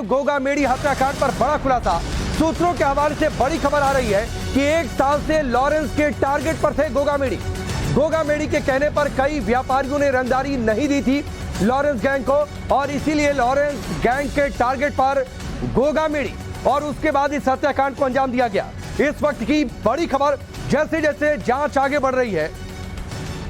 गोगा मेडी हत्याकांड पर बड़ा खुलासा। सूत्रों के हवाले से बड़ी खबर आ रही है कि 1 साल से लॉरेंस के टारगेट पर थे गोगा मेडी। गोगा मेडी के कहने पर कई व्यापारियों ने रंगदारी नहीं दी थी लॉरेंस गैंग को और इसीलिए लॉरेंस गैंग के टारगेट पर गोगा मेडी और उसके बाद इस हत्याकांड को अंजाम दिया गया। इस वक्त की बड़ी खबर, जैसे जैसे जांच आगे बढ़ रही है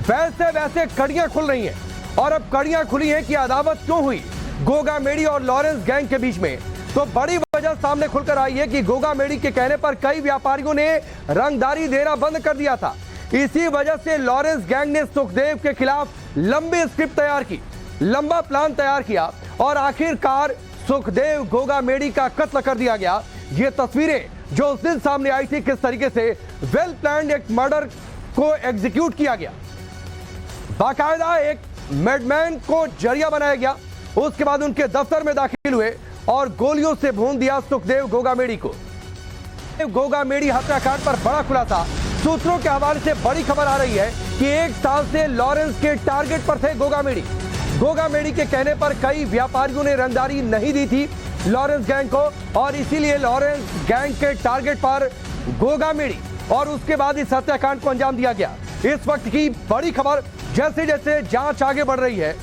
वैसे वैसे कड़ियां खुल रही हैं और अब कड़ियां खुली हैं कि अदावत क्यों हुई गोगा मेडी और लॉरेंस गैंग के बीच में। तो बड़ी वजह सामने खुलकर आई है कि गोगा मेडी के कहने पर कई व्यापारियों ने रंगदारी देना बंद कर दिया था। इसी वजह से लॉरेंस गैंग ने सुखदेव के खिलाफ लंबी स्क्रिप्ट तैयार की, लंबा प्लान तैयार किया और आखिरकार सुखदेव गोगा मेडी का कत्ल कर दिया गया। ये तस्वीरें जो उस दिन सामने आई थी, किस तरीके से वेल प्लान्ड एक मर्डर को एग्जीक्यूट किया गया, बाकायदा एक मैडमैन को जरिया बनाया गया। उसके बाद उनके दफ्तर में दाखिल हुए और गोलियों से भून दिया सुखदेव गोगा मेडी को। गोगा मेडी हत्याकांड पर बड़ा खुलासा। सूत्रों के हवाले से बड़ी खबर आ रही है कि 1 साल से लॉरेंस के टारगेट पर थे गोगा मेडी। गोगा मेडी के कहने पर कई व्यापारियों ने रंगदारी नहीं दी थी लॉरेंस गैंग को और इसीलिए लॉरेंस गैंग के टारगेट पर गोगा मेडी और उसके बाद इस हत्याकांड को अंजाम दिया गया। इस वक्त की बड़ी खबर, जैसे जैसे जांच आगे बढ़ रही है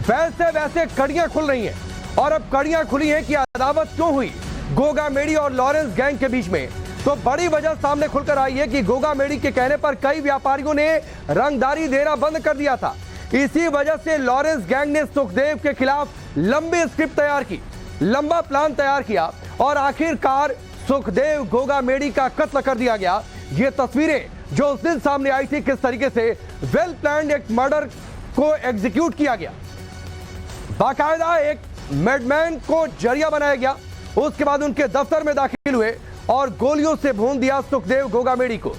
वैसे वैसे कड़ियां खुल रही हैं और अब कड़ियां खुली हैं कि अदावत क्यों हुई गोगा मेडी और लॉरेंस गैंग के बीच में। तो बड़ी वजह सामने खुलकर आई है कि गोगा मेडी के कहने पर कई व्यापारियों ने रंगदारी देना बंद कर दिया था। इसी वजह से लॉरेंस गैंग ने सुखदेव के खिलाफ लंबी स्क्रिप्ट तैयार की, लंबा प्लान तैयार किया और आखिरकार सुखदेव गोगा मेडी का कत्ल कर दिया गया। ये तस्वीरें जो उस दिन सामने आई थी, किस तरीके से वेल प्लान्ड एक मर्डर को एग्जीक्यूट किया गया, बाकायदा एक मैडमैन को जरिया बनाया गया। उसके बाद उनके दफ्तर में दाखिल हुए और गोलियों से भून दिया सुखदेव गोगा मेडी को।